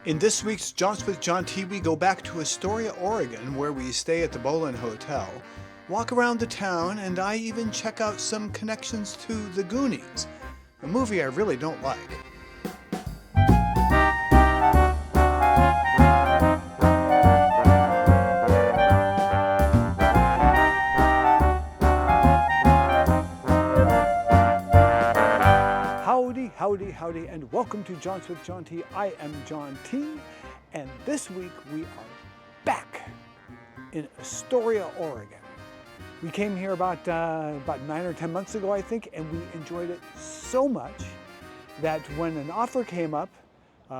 In this week's Jaunts with John T, we go back to Astoria, Oregon, where we stay at the Bowline Hotel, walk around the town, and I even check out some connections to the Goonies, a movie I really don't like. Howdy, and welcome to Jaunts with John T. I am John T, and this week we are back in Astoria, Oregon. We came here about 9 or 10 months ago, I think, and we enjoyed it so much that when an offer came up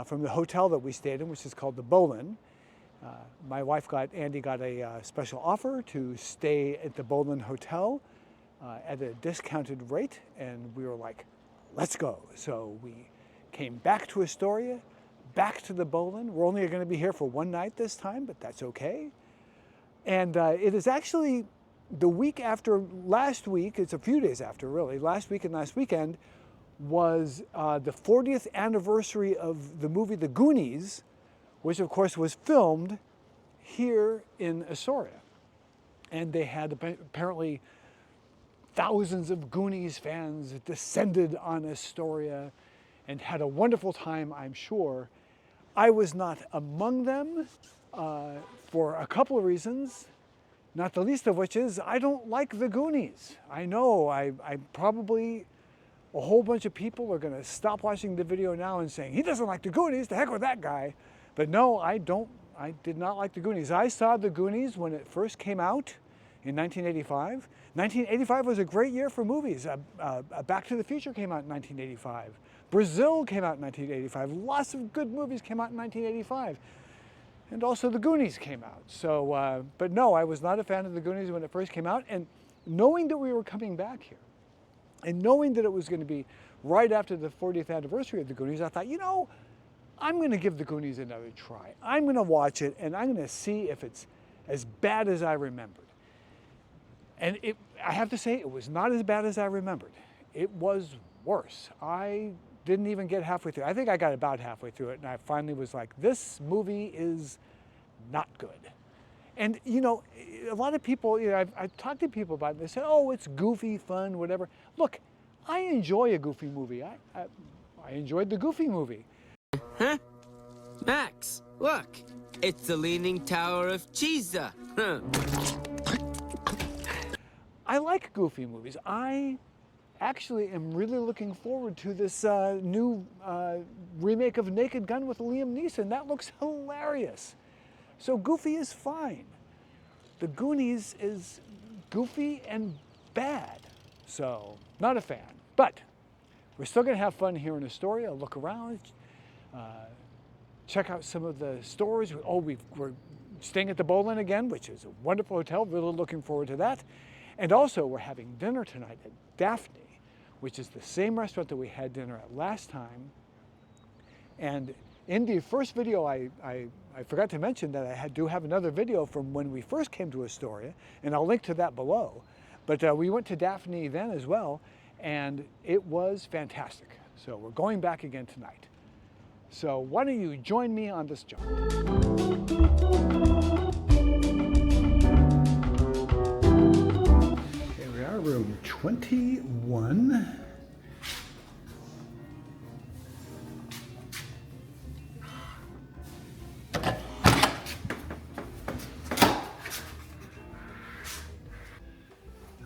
from the hotel that we stayed in, which is called the Bowline, my wife Andy got a special offer to stay at the Bowline Hotel at a discounted rate, and we were like, let's go. So we came back to Astoria, back to the Bowline. We're only going to be here for one night this time, but that's okay. And it is actually the week after last week, it's a few days after really, last week and last weekend was the 40th anniversary of the movie The Goonies, which of course was filmed here in Astoria. And they had apparently thousands of Goonies fans descended on Astoria and had a wonderful time, I'm sure. I was not among them for a couple of reasons, not the least of which is I don't like the Goonies. I know I probably, a whole bunch of people are going to stop watching the video now and saying, he doesn't like the Goonies, the heck with that guy. But no, I did not like the Goonies. I saw the Goonies when it first came out in 1985. 1985 was a great year for movies. Back to the Future came out in 1985. Brazil came out in 1985. Lots of good movies came out in 1985. And also the Goonies came out. So, but no, I was not a fan of the Goonies when it first came out. And knowing that we were coming back here, and knowing that it was going to be right after the 40th anniversary of the Goonies, I thought, you know, I'm going to give the Goonies another try. I'm going to watch it, and I'm going to see if it's as bad as I remembered. And I have to say, it was not as bad as I remembered. It was worse. I didn't even get halfway through. I think I got about halfway through it, and I finally was like, this movie is not good. And, you know, a lot of people, you know, I've talked to people about it. They say, oh, it's goofy, fun, whatever. Look, I enjoy a goofy movie. I enjoyed the Goofy movie. Huh? Max, look. It's the Leaning Tower of Cheesa. Huh. I like goofy movies. I actually am really looking forward to this new remake of Naked Gun with Liam Neeson. That looks hilarious. So Goofy is fine. The Goonies is goofy and bad. So not a fan. But we're still going to have fun here in Astoria. Look around, check out some of the stores. Oh, we're staying at the Bowline again, which is a wonderful hotel. Really looking forward to that. And also, we're having dinner tonight at Daphne, which is the same restaurant that we had dinner at last time. And in the first video, I forgot to mention that I do have another video from when we first came to Astoria, and I'll link to that below. But we went to Daphne then as well, and it was fantastic. So we're going back again tonight. So why don't you join me on this jaunt? Room 21.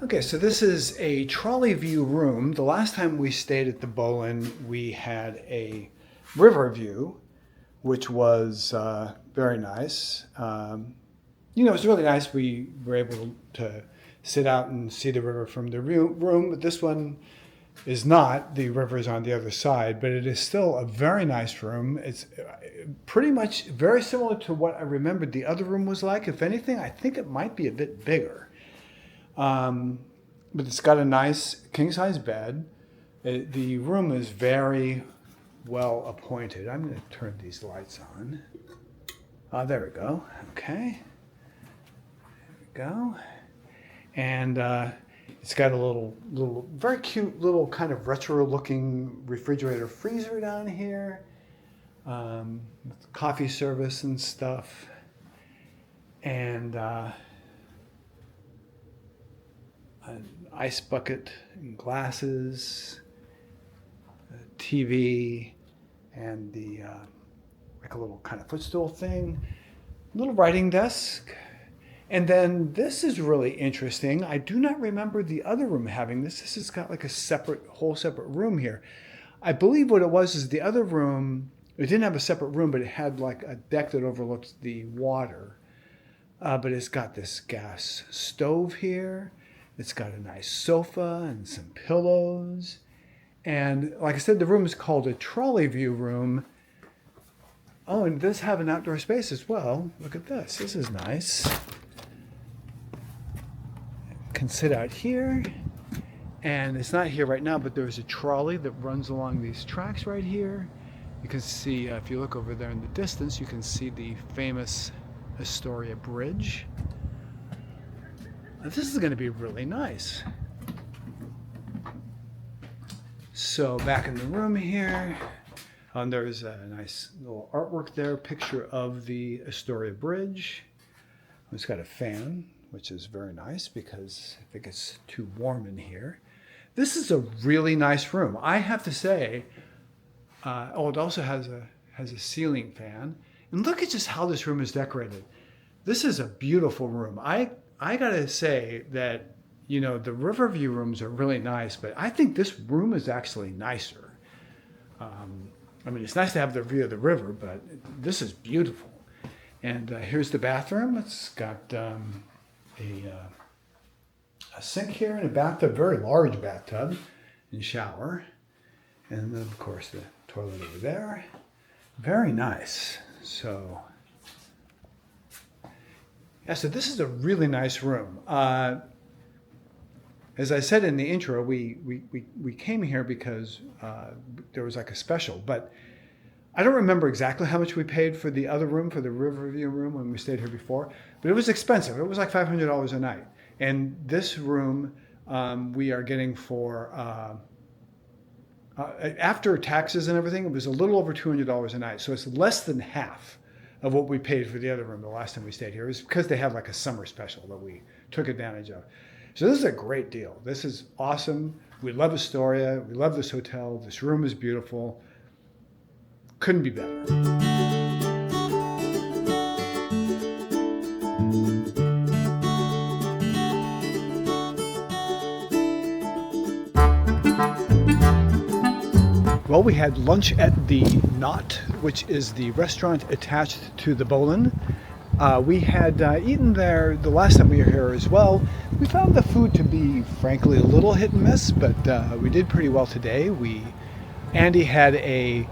Okay, so this is a trolley view room. The last time we stayed at the Bowline, we had a river view, which was very nice. You know, it was really nice. We were able to sit out and see the river from the room, but this one is not. The river is on the other side, but it is still a very nice room. It's pretty much very similar to what I remembered the other room was like. If anything, I think it might be a bit bigger. But it's got a nice king-size bed. The room is very well appointed. I'm going to turn these lights on. There we go. Okay. There we go. And it's got a little, very cute little kind of retro-looking refrigerator freezer down here. with coffee service and stuff. And an ice bucket and glasses, a TV, and the like a little kind of footstool thing, little writing desk. And then this is really interesting. I do not remember the other room having this. This has got like a whole separate room here. I believe what it was is the other room, it didn't have a separate room, but it had like a deck that overlooked the water. But it's got this gas stove here. It's got a nice sofa and some pillows. And like I said, the room is called a trolley view room. Oh, and it does have an outdoor space as well. Look at this. This is nice. Can sit out here. And it's not here right now, but there's a trolley that runs along these tracks right here. You can see, if you look over there in the distance, you can see the famous Astoria Bridge. Now, this is going to be really nice. So back in the room here, there's a nice little artwork there, picture of the Astoria Bridge. It's got a fan, which is very nice because if it gets too warm in here. This is a really nice room. I have to say, it also has a ceiling fan. And look at just how this room is decorated. This is a beautiful room. I gotta say that, you know, the Riverview rooms are really nice, but I think this room is actually nicer. I mean, it's nice to have the view of the river, but this is beautiful. And here's the bathroom. It's got a sink here and a bathtub, very large bathtub and shower. And then, of course, the toilet over there. Very nice. So, yeah, so this is a really nice room. As I said in the intro, we came here because there was like a special, but I don't remember exactly how much we paid for the other room, for the Riverview room when we stayed here before, but it was expensive. It was like $500 a night. And this room we are getting for, after taxes and everything, it was a little over $200 a night. So it's less than half of what we paid for the other room the last time we stayed here. It was because they have like a summer special that we took advantage of. So this is a great deal. This is awesome. We love Astoria. We love this hotel. This room is beautiful. Couldn't be better. Well, we had lunch at the Knot, which is the restaurant attached to the Bowline. We had eaten there the last time we were here as well. We found the food to be, frankly, a little hit and miss, but we did pretty well today. Andy had a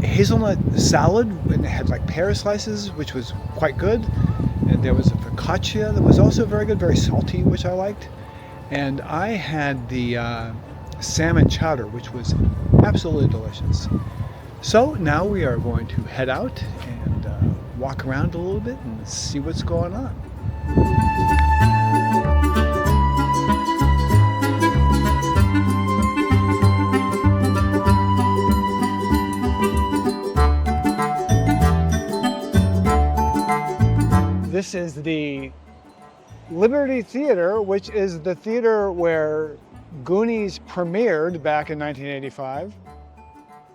hazelnut salad, and it had like pear slices, which was quite good. And there was a focaccia that was also very good, very salty, which I liked. And I had the salmon chowder, which was absolutely delicious. So now we are going to head out and walk around a little bit and see what's going on. This is the Liberty Theater, which is the theater where Goonies premiered back in 1985.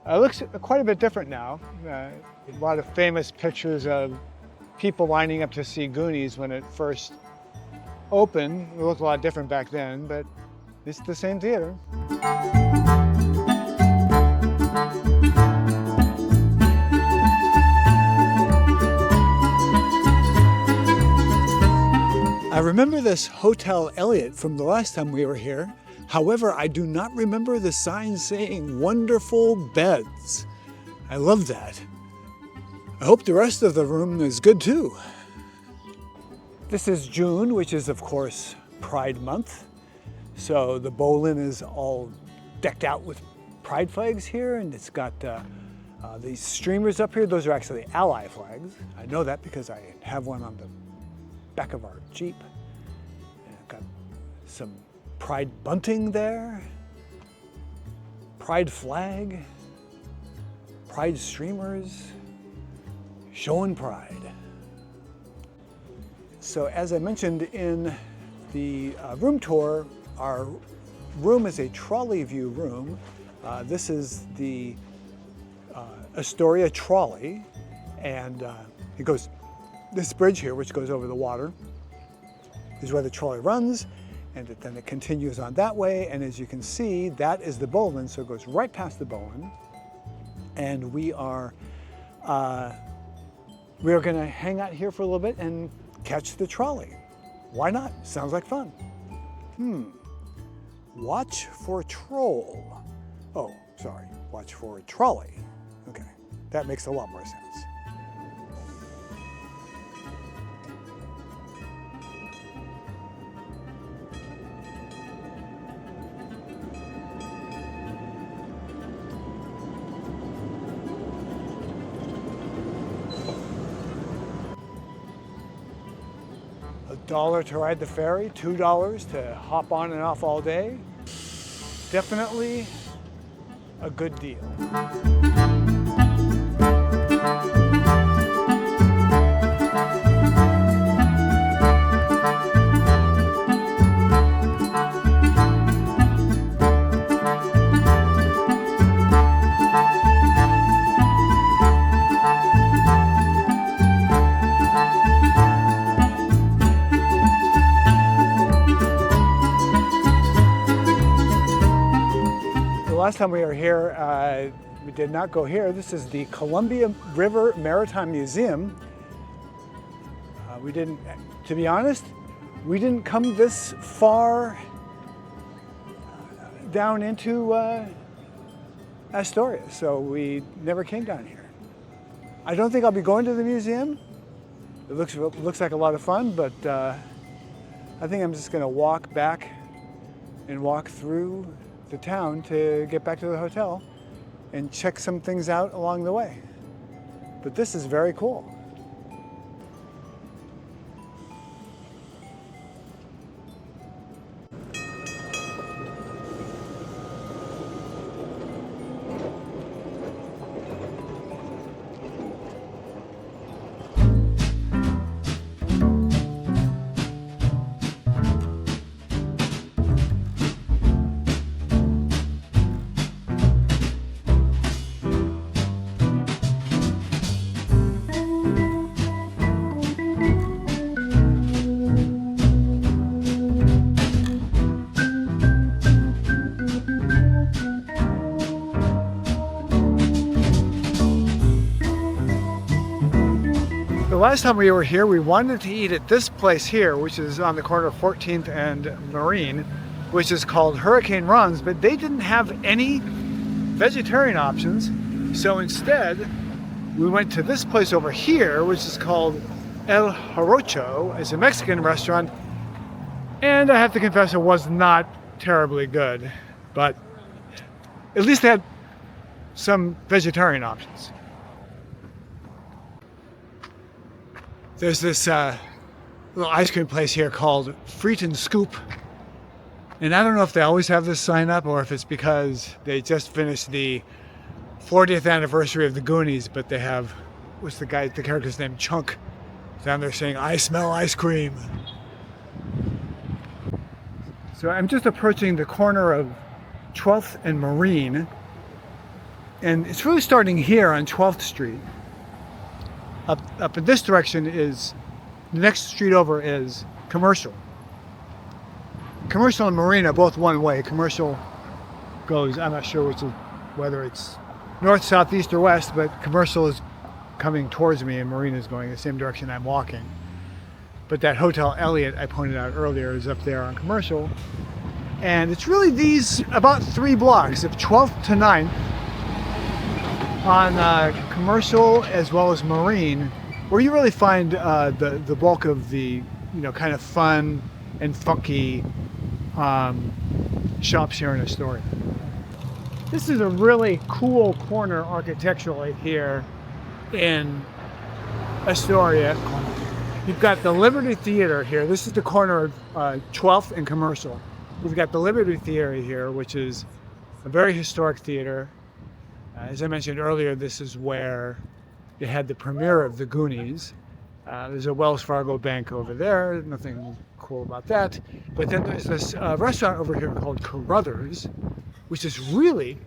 It looks quite a bit different now. A lot of famous pictures of people lining up to see Goonies when it first opened. It looked a lot different back then, but it's the same theater. I remember this Hotel Elliott from the last time we were here. However, I do not remember the sign saying wonderful beds. I love that. I hope the rest of the room is good too. This is June, which is of course Pride Month. So the Bowline is all decked out with pride flags here, and it's got these streamers up here. Those are actually Ally flags. I know that because I have one on the back of our Jeep. And I've got some pride bunting there, pride flag, pride streamers, showing pride. So as I mentioned in the room tour, our room is a trolley view room. This is the Astoria Trolley, and it goes, this bridge here, which goes over the water, is where the trolley runs, and then it continues on that way, and as you can see, that is the Bowline, so it goes right past the Bowline, and we are gonna hang out here for a little bit and catch the trolley. Why not? Sounds like fun. Watch for troll. Oh, sorry, watch for trolley. Okay, that makes a lot more sense. $1 to ride the ferry, $2 to hop on and off all day. Definitely a good deal. Last time we were here, we did not go here. This is the Columbia River Maritime Museum. To be honest, we didn't come this far down into Astoria, so we never came down here. I don't think I'll be going to the museum. It looks like a lot of fun, but I think I'm just gonna walk back and walk through the town to get back to the hotel and check some things out along the way. But this is very cool. The last time we were here, we wanted to eat at this place here, which is on the corner of 14th and Marine, which is called Hurricane Runs, but they didn't have any vegetarian options. So instead, we went to this place over here, which is called El Jarocho. It's a Mexican restaurant, and I have to confess it was not terribly good, but at least they had some vegetarian options. There's this little ice cream place here called Freet and Scoop. And I don't know if they always have this sign up or if it's because they just finished the 40th anniversary of the Goonies, but they have, what's the character's name? Chunk. Down there saying, "I smell ice cream." So I'm just approaching the corner of 12th and Marine. And it's really starting here on 12th Street. Up in this direction is, the next street over is Commercial. Commercial and Marine are both one way. Commercial goes, I'm not sure whether it's north, south, east, or west, but Commercial is coming towards me and Marine is going the same direction I'm walking. But that Hotel Elliott I pointed out earlier is up there on Commercial. And it's really these about 3 blocks of 12th to 9th on Commercial as well as Marine, where you really find the bulk of the kind of fun and funky shops here in Astoria. This is a really cool corner architecturally here in Astoria. You've got the Liberty Theater here. This is the corner of 12th and Commercial. We've got the Liberty Theater here, which is a very historic theater. As I mentioned earlier, this is where they had the premiere of the Goonies. There's a Wells Fargo bank over there, nothing cool about that. But then there's this restaurant over here called Carruthers, which is really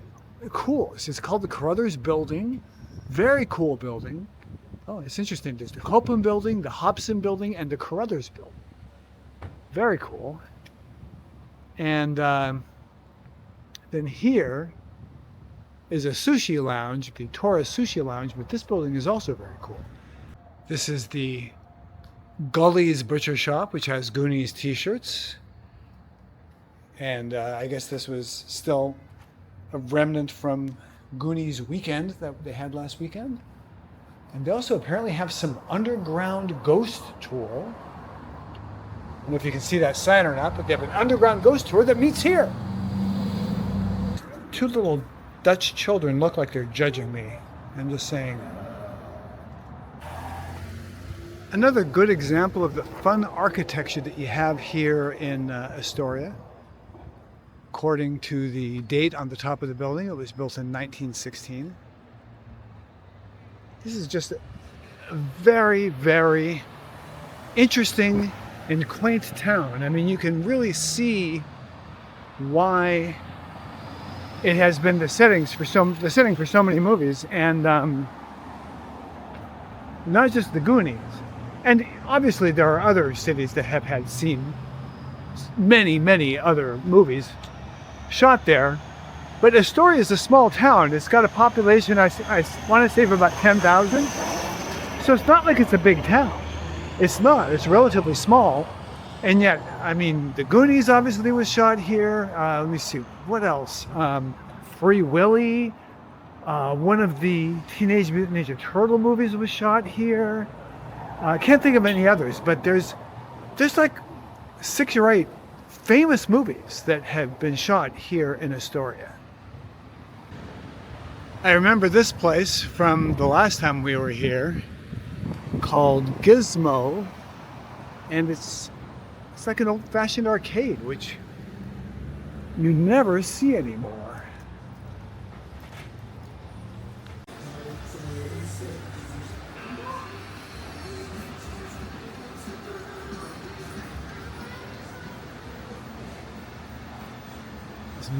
cool. It's called the Carruthers Building. Very cool building. Oh, it's interesting. There's the Copeland Building, the Hobson Building, and the Carruthers Building. Very cool. And then here is a sushi lounge, Victoria's Sushi Lounge, but this building is also very cool. This is the Gully's Butcher Shop, which has Goonies t-shirts. And I guess this was still a remnant from Goonies weekend that they had last weekend. And they also apparently have some underground ghost tour. I don't know if you can see that sign or not, but they have an underground ghost tour that meets here. Two little Dutch children look like they're judging me. I'm just saying. Another good example of the fun architecture that you have here in Astoria. According to the date on the top of the building, it was built in 1916. This is just a very, very interesting and quaint town. I mean, you can really see why it has been the setting for so many movies, and not just the Goonies. And obviously there are other cities that have had seen many, many other movies shot there. But Astoria is a small town. It's got a population, I want to say, of about 10,000. So it's not like it's a big town. It's not. It's relatively small. And yet, I mean, the Goonies obviously was shot here. Let me see, what else? Free Willy. One of the Teenage Mutant Ninja Turtle movies was shot here. I can't think of any others, but there's like 6 or 8 famous movies that have been shot here in Astoria. I remember this place from the last time we were here, called Gizmo, and it's like an old-fashioned arcade, which you never see anymore.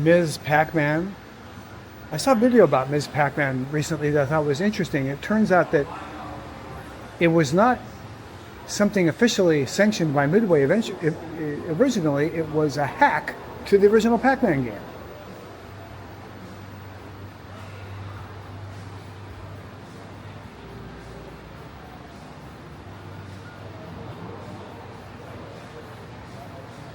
Ms. Pac-Man. I saw a video about Ms. Pac-Man recently that I thought was interesting. It turns out that it was not something officially sanctioned by Midway. Originally, it was a hack to the original Pac-Man game.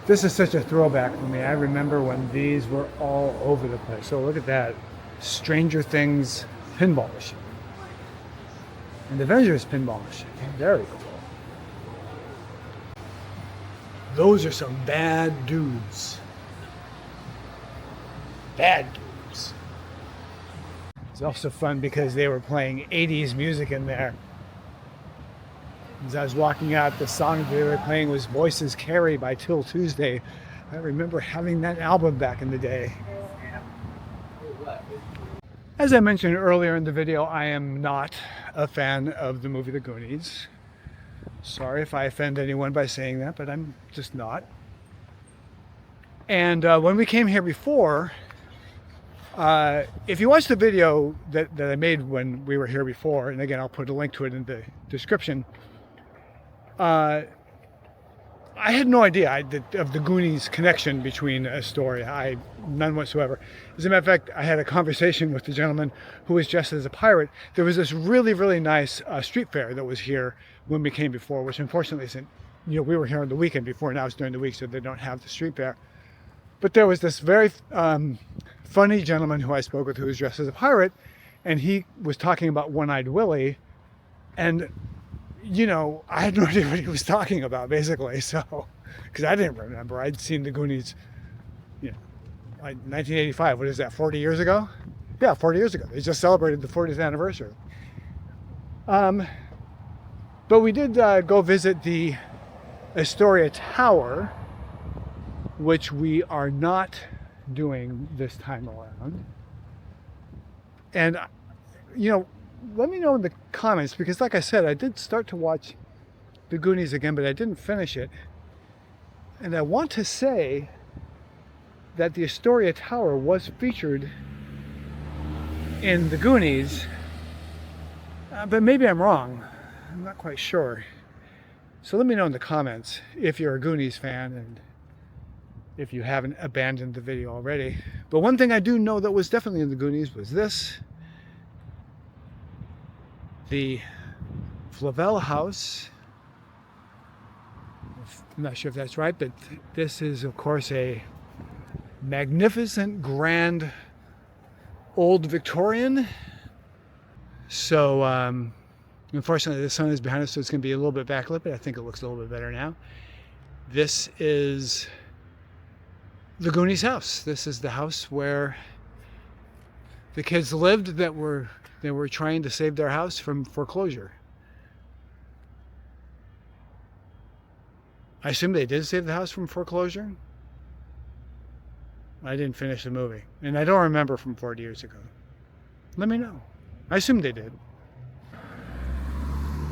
This is such a throwback for me. I remember when these were all over the place. So look at that. Stranger Things pinball machine. And Avengers pinball machine. Very cool. Those are some bad dudes. Bad dudes. It's also fun because they were playing 80s music in there. As I was walking out, the song they were playing was Voices Carry by Till Tuesday. I remember having that album back in the day. As I mentioned earlier in the video, I am not a fan of the movie The Goonies. Sorry if I offend anyone by saying that, but I'm just not. And when we came here before, if you watch the video that I made when we were here before, and again, I'll put a link to it in the description, I had no idea of the Goonies connection between Astoria. None whatsoever. As a matter of fact, I had a conversation with the gentleman who was dressed as a pirate. There was this really, really nice street fair that was here when we came before, which unfortunately isn't, we were here on the weekend before, now it's during the week, so they don't have the street fair. But there was this very funny gentleman who I spoke with who was dressed as a pirate, and he was talking about One-Eyed Willie, and I had no idea what he was talking about, basically. So, because I didn't remember. I'd seen the Goonies, like 1985. What is that, 40 years ago? Yeah, 40 years ago. They just celebrated the 40th anniversary. But we did go visit the Astoria Tower, which we are not doing this time around. And, you know, let me know in the comments, because like I said, I did start to watch the Goonies again, but I didn't finish it. And I want to say that the Astoria Tower was featured in the Goonies, but maybe I'm wrong. I'm not quite sure. So let me know in the comments if you're a Goonies fan and if you haven't abandoned the video already. But one thing I do know that was definitely in the Goonies was this. The Flavel House. I'm not sure if that's right, but this is, of course, a magnificent, grand, old Victorian. So, unfortunately, the sun is behind us, so it's going to be a little bit backlit, but I think it looks a little bit better now. This is the Goonies house. This is the house where the kids lived that were trying to save their house from foreclosure. I assume they did save the house from foreclosure. I didn't finish the movie, and I don't remember from 40 years ago. Let me know. I assume they did.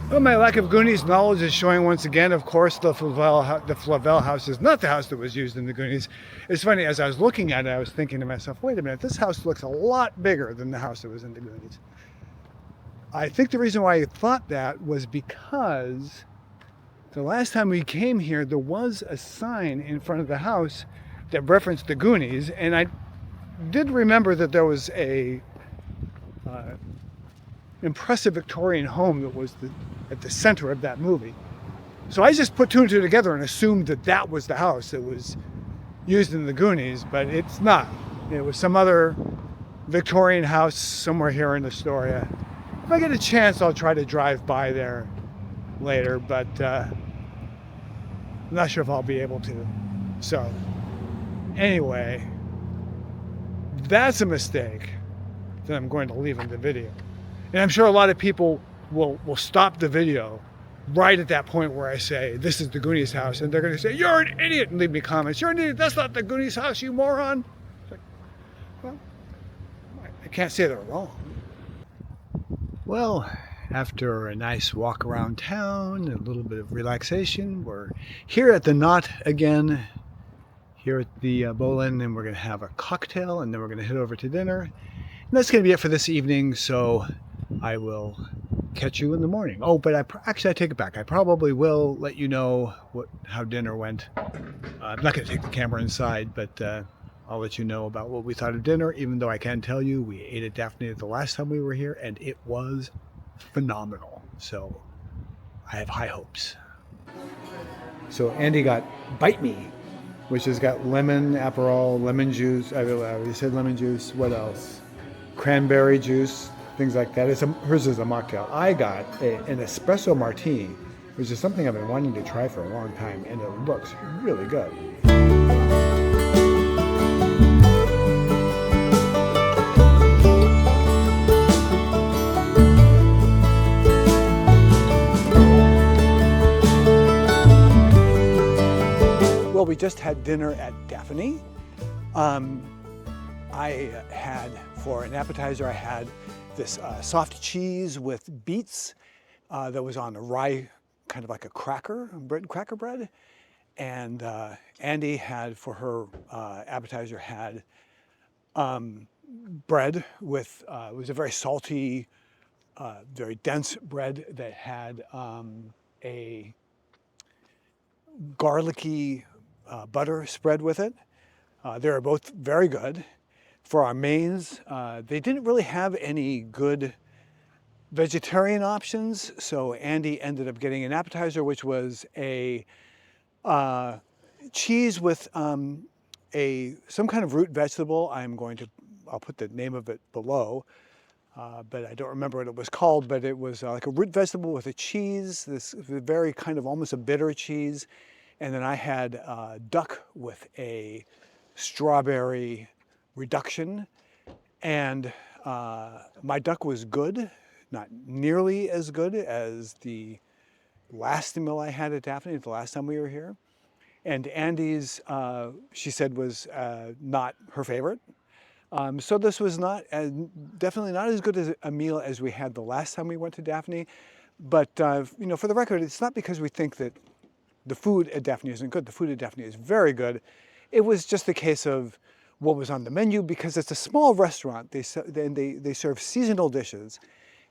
Well, my lack of Goonies knowledge is showing once again. Of course, the Flavel house is not the house that was used in the Goonies. It's funny, as I was looking at it, I was thinking to myself, wait a minute, this house looks a lot bigger than the house that was in the Goonies. I think the reason why I thought that was because the last time we came here, there was a sign in front of the house that referenced the Goonies, and I did remember that there was a impressive Victorian home that was at the center of that movie. So I just put two and two together and assumed that that was the house that was used in the Goonies, but it's not. It was some other Victorian house somewhere here in Astoria. If I get a chance, I'll try to drive by there later, but I'm not sure if I'll be able to. So anyway, that's a mistake that I'm going to leave in the video. And I'm sure a lot of people will stop the video right at that point where I say, this is the Goonies house. And they're going to say, you're an idiot, and leave me comments. You're an idiot. That's not the Goonies house, you moron. It's like, well, I can't say they're wrong. Well, after a nice walk around town, a little bit of relaxation, we're here at the Knot again, here at the Bowline, and we're going to have a cocktail, and then we're going to head over to dinner. And that's going to be it for this evening, so I will catch you in the morning. Oh, but actually I take it back. I probably will let you know how dinner went. I'm not going to take the camera inside, but I'll let you know about what we thought of dinner, even though I can tell you we ate at Daphne the last time we were here, and it was phenomenal. So I have high hopes. So Andy got Bite Me, which has got lemon, Aperol, lemon juice. I already said lemon juice. What else? Cranberry juice, things like that. Hers is a mocktail. I got an espresso martini, which is something I've been wanting to try for a long time, and it looks really good. Well, we just had dinner at Daphne. I had, for an appetizer, I had this soft cheese with beets that was on a rye, kind of like a cracker bread. And Andy had, for her appetizer, had bread with, it was a very salty, very dense bread that had a garlicky butter spread with it. They were both very good. For our mains, they didn't really have any good vegetarian options, so Andy ended up getting an appetizer, which was a cheese with some kind of root vegetable. I'll put the name of it below, but I don't remember what it was called, but it was like a root vegetable with a cheese, this very kind of almost a bitter cheese. And then I had duck with a strawberry reduction, and my duck was good, not nearly as good as the last meal I had at Daphne the last time we were here. And Andy's, she said, was not her favorite. So this was definitely not as good as a meal as we had the last time we went to Daphne. But for the record, it's not because we think that the food at Daphne isn't good. The food at Daphne is very good. It was just a case of what was on the menu, because it's a small restaurant. They serve seasonal dishes,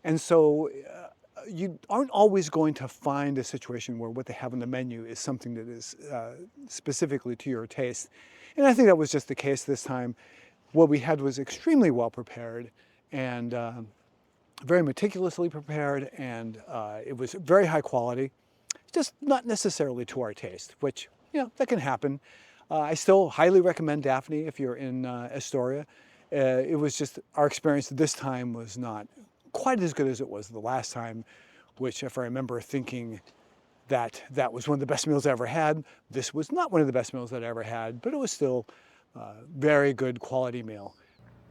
and so you aren't always going to find a situation where what they have on the menu is something that is specifically to your taste. And I think that was just the case this time. What we had was extremely well prepared and very meticulously prepared, and it was very high quality, just not necessarily to our taste, which, that can happen. I still highly recommend Daphne if you're in Astoria. It was just our experience this time was not quite as good as it was the last time, which, if I remember thinking that was one of the best meals I ever had, this was not one of the best meals that I ever had, but it was still a very good quality meal.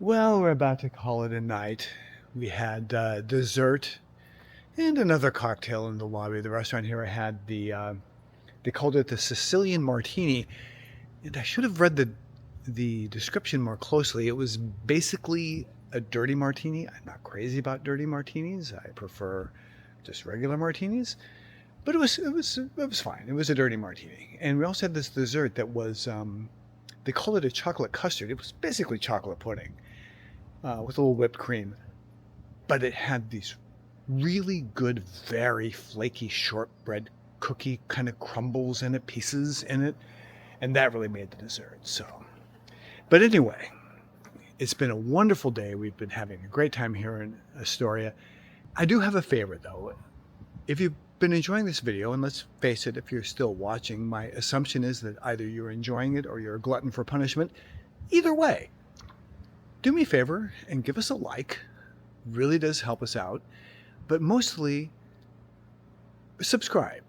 Well, we're about to call it a night. We had dessert and another cocktail in the lobby of the restaurant here. I had they called it the Sicilian Martini. And I should have read the description more closely. It was basically a dirty martini. I'm not crazy about dirty martinis. I prefer just regular martinis. But it was fine. It was a dirty martini. And we also had this dessert that was, they called it a chocolate custard. It was basically chocolate pudding with a little whipped cream. But it had these really good, very flaky shortbread cookie kind of crumbles in it, pieces in it. And that really made the dessert. But anyway, it's been a wonderful day. We've been having a great time here in Astoria. I do have a favor, though. If you've been enjoying this video, and let's face it, if you're still watching, my assumption is that either you're enjoying it or you're a glutton for punishment. Either way, do me a favor and give us a like. It really does help us out. But mostly, subscribe.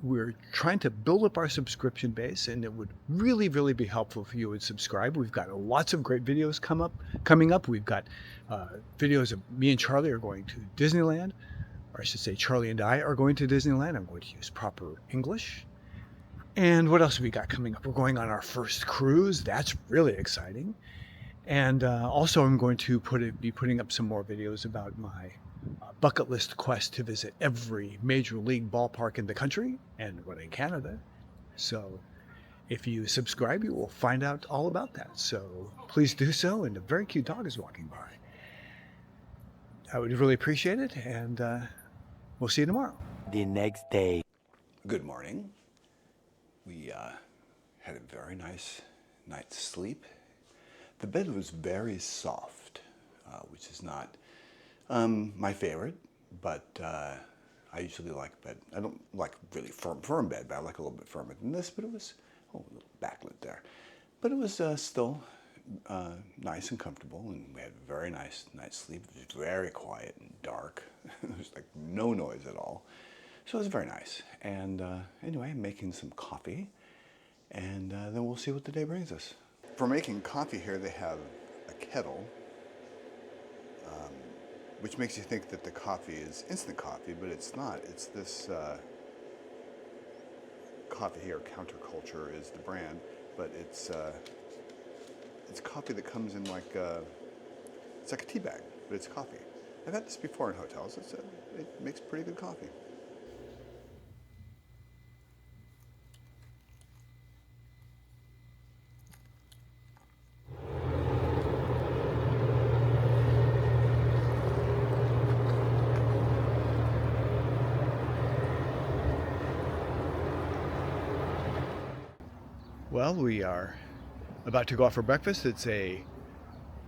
We're trying to build up our subscription base, and it would really, really be helpful if you would subscribe. We've got lots of great videos coming up. We've got videos of me and Charlie are going to Disneyland, or I should say Charlie and I are going to Disneyland. I'm going to use proper English. And what else have we got coming up? We're going on our first cruise. That's really exciting. And also I'm going to be putting up some more videos about my bucket list quest to visit every major league ballpark in the country and one in Canada. So if you subscribe, you will find out all about that. So please do so. And a very cute dog is walking by. I would really appreciate it. And we'll see you tomorrow. The next day. Good morning. We had a very nice night's sleep. The bed was very soft, which is not my favorite, but I usually like bed. I don't like really firm bed, but I like a little bit firmer than this. But it was a little backlit there, but it was still nice and comfortable, and we had a very nice night's sleep. It was very quiet and dark. There was like no noise at all, so it was very nice. And anyway, I'm making some coffee, and then we'll see what the day brings us. For making coffee here, they have a kettle, which makes you think that the coffee is instant coffee, but it's not. It's this coffee here, Counterculture is the brand, but it's coffee that comes in like it's like a tea bag, but it's coffee. I've had this before in hotels. It makes pretty good coffee. Well, we are about to go out for breakfast. It's a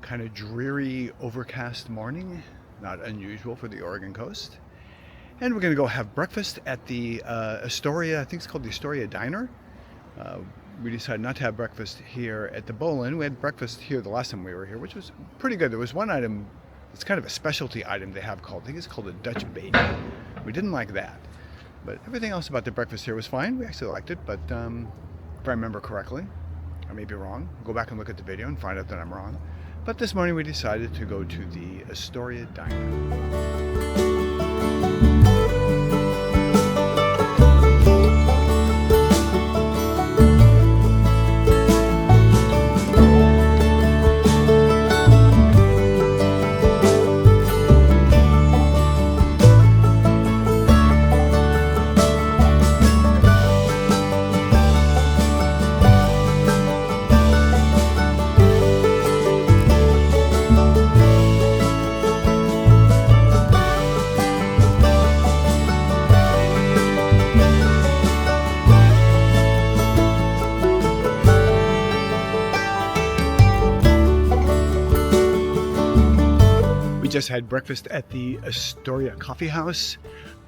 kind of dreary, overcast morning, not unusual for the Oregon coast. And we're going to go have breakfast at the Astoria, I think it's called the Astoria Diner. We decided not to have breakfast here at the Bowline. We had breakfast here the last time we were here, which was pretty good. There was one item, it's kind of a specialty item they have called, I think it's called a Dutch bacon. We didn't like that. But everything else about the breakfast here was fine. We actually liked it, but if I remember correctly, I may be wrong. Go back and look at the video and find out that I'm wrong. But this morning we decided to go to the Astoria Diner. just had breakfast at the Astoria Coffee House.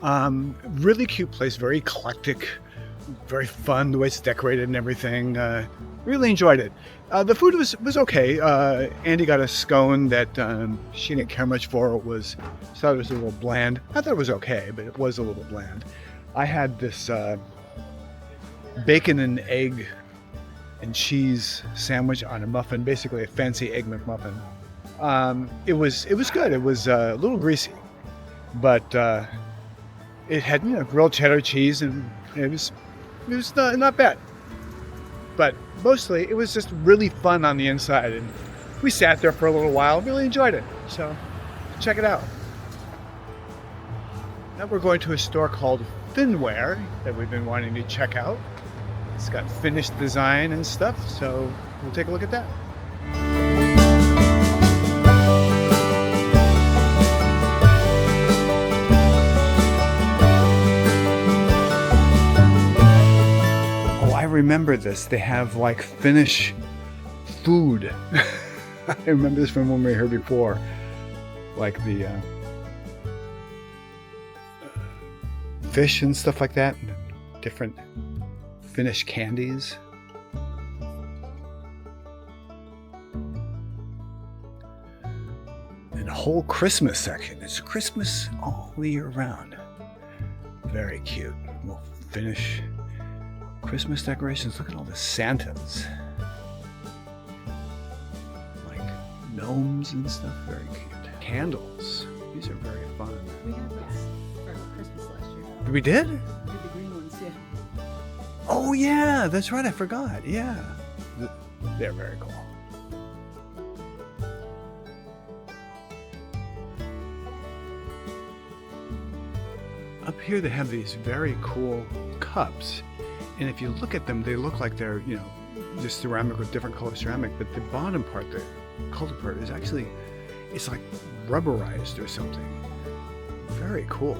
Really cute place, very eclectic, very fun, the way it's decorated and everything. Really enjoyed it. The food was okay. Andy got a scone that she didn't care much for. She thought it was a little bland. I thought it was okay, but it was a little bland. I had this bacon and egg and cheese sandwich on a muffin, basically a fancy egg McMuffin. It was good. It was a little greasy, but it had grilled cheddar cheese, and it was not bad. But mostly it was just really fun on the inside, and we sat there for a little while. Really enjoyed it. So check it out. Now we're going to a store called Finware that we've been wanting to check out. It's got finished design and stuff, so we'll take a look at that. Oh, I remember this. They have like Finnish food. I remember this from when we were here before. Like the fish and stuff like that. Different Finnish candies. And a whole Christmas section. It's Christmas all year round. Very cute. Little Finnish Christmas decorations. Look at all the Santas. Like gnomes and stuff. Very cute. Candles. These are very fun. We had those for Christmas last year. We did? We had the green ones, yeah. Oh yeah, that's right. I forgot. Yeah. They're very cool. Up here they have these very cool cups, and if you look at them, they look like they're, just ceramic with different color ceramic, but the bottom part, the colored part, is actually, it's like rubberized or something. Very cool.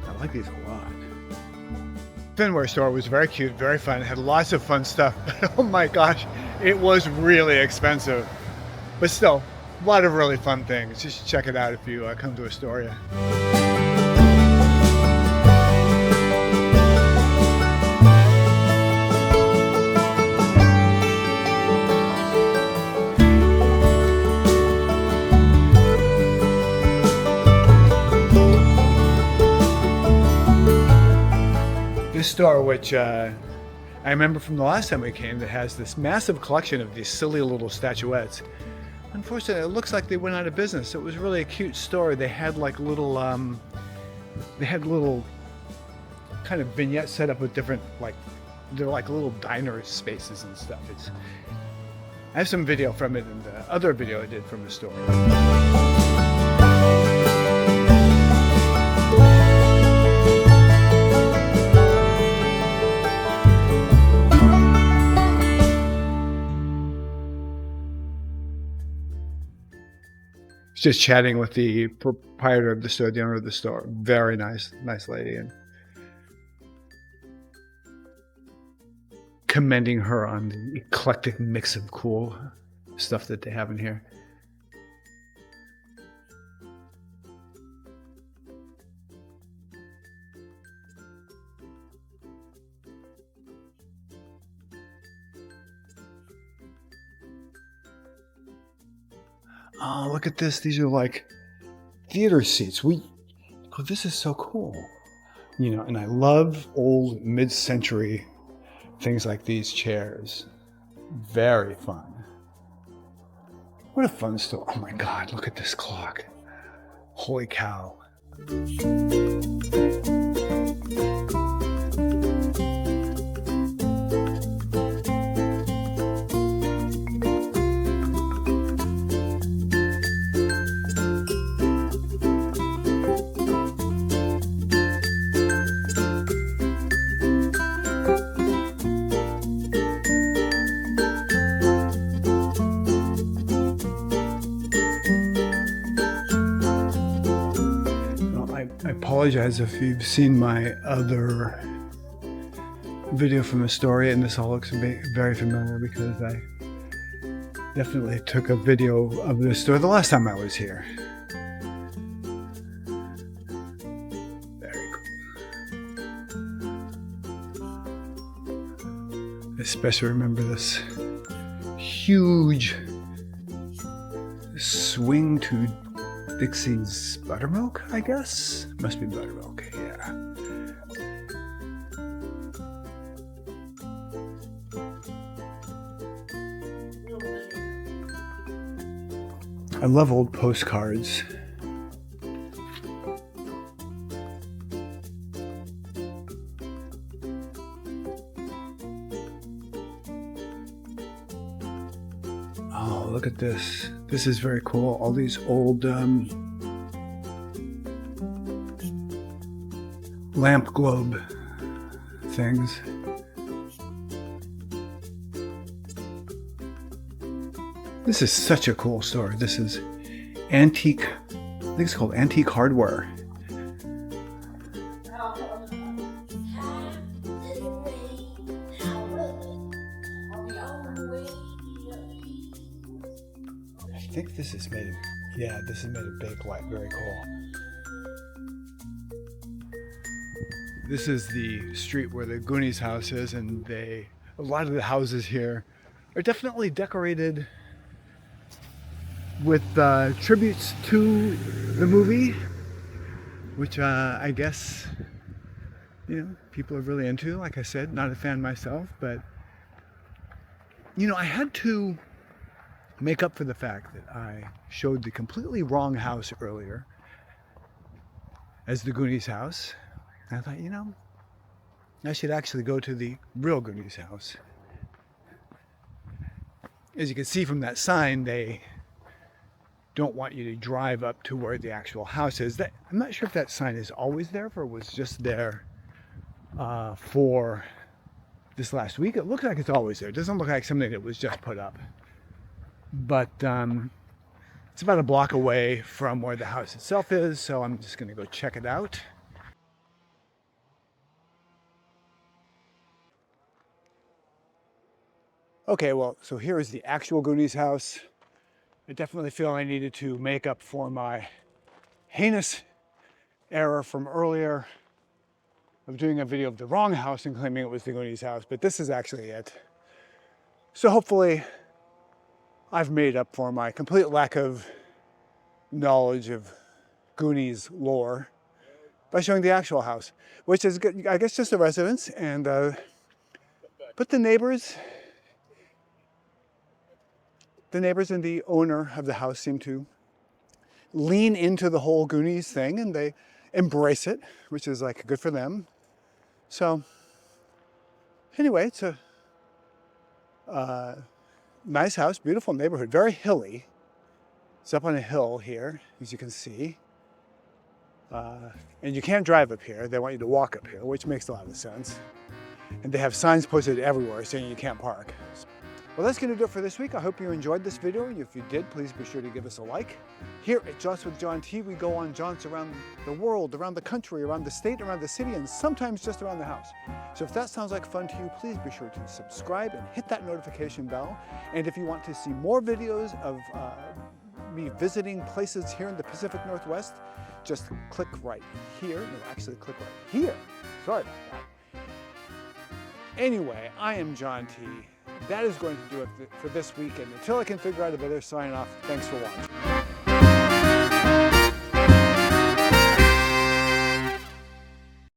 I like these a lot. Finware store was very cute, very fun, had lots of fun stuff, but oh my gosh, it was really expensive. But still, a lot of really fun things. Just check it out if you come to Astoria. This store, which I remember from the last time we came, that has this massive collection of these silly little statuettes. Unfortunately, it looks like they went out of business. It was really a cute store. They had like little, kind of vignettes set up with different, they're like little diner spaces and stuff. I have some video from it and the other video I did from the store. Just chatting with the proprietor of the store, the owner of the store. Very nice lady, and commending her on the eclectic mix of cool stuff that they have in here. Oh, look at this. These are like theater seats. This is so cool. And I love old mid-century things like these chairs. Very fun. What a fun store. Oh my God, look at this clock. Holy cow. I apologize if you've seen my other video from Astoria, and this all looks very familiar because I definitely took a video of this store the last time I was here. especially remember this huge swing to Dixie's buttermilk, I guess? Must be buttermilk, yeah. I love old postcards. Oh, look at this. This is very cool. All these old lamp globe things. This is such a cool store. This is antique, I think it's called antique hardware. I think this is made of, yeah, this is made of bakelite. Very cool. This is the street where the Goonies house is, and a lot of the houses here are definitely decorated with tributes to the movie, which I guess, you know, people are really into. Like I said, not a fan myself, but, you know, I had to make up for the fact that I showed the completely wrong house earlier as the Goonies house. And I thought, you know, I should actually go to the real Goonies house. As you can see from that sign, they don't want you to drive up to where the actual house is. I'm not sure if that sign is always there or was just there for this last week. It looks like it's always there. It doesn't look like something that was just put up. But it's about a block away from where the house itself is, so I'm just going to go check it out. Okay, well, so here is the actual Goonies house. I definitely feel I needed to make up for my heinous error from earlier of doing a video of the wrong house and claiming it was the Goonies house, but this is actually it. So hopefully I've made up for my complete lack of knowledge of Goonies lore by showing the actual house, which is, I guess, just the residents, and but the neighbors and the owner of the house seem to lean into the whole Goonies thing, and they embrace it, which is like good for them. So anyway, it's a nice house, beautiful neighborhood, very hilly. It's up on a hill here, as you can see. And you can't drive up here. They want you to walk up here, which makes a lot of sense. And they have signs posted everywhere saying you can't park. Well, that's going to do it for this week. I hope you enjoyed this video. If you did, please be sure to give us a like. Here at Jaunts with John T, we go on jaunts around the world, around the country, around the state, around the city, and sometimes just around the house. So if that sounds like fun to you, please be sure to subscribe and hit that notification bell. And if you want to see more videos of me visiting places here in the Pacific Northwest, just click right here. No, actually click right here. Sorry about that. Anyway, I am John T. That is going to do it for this week, and until I can figure out a better sign off, thanks for watching.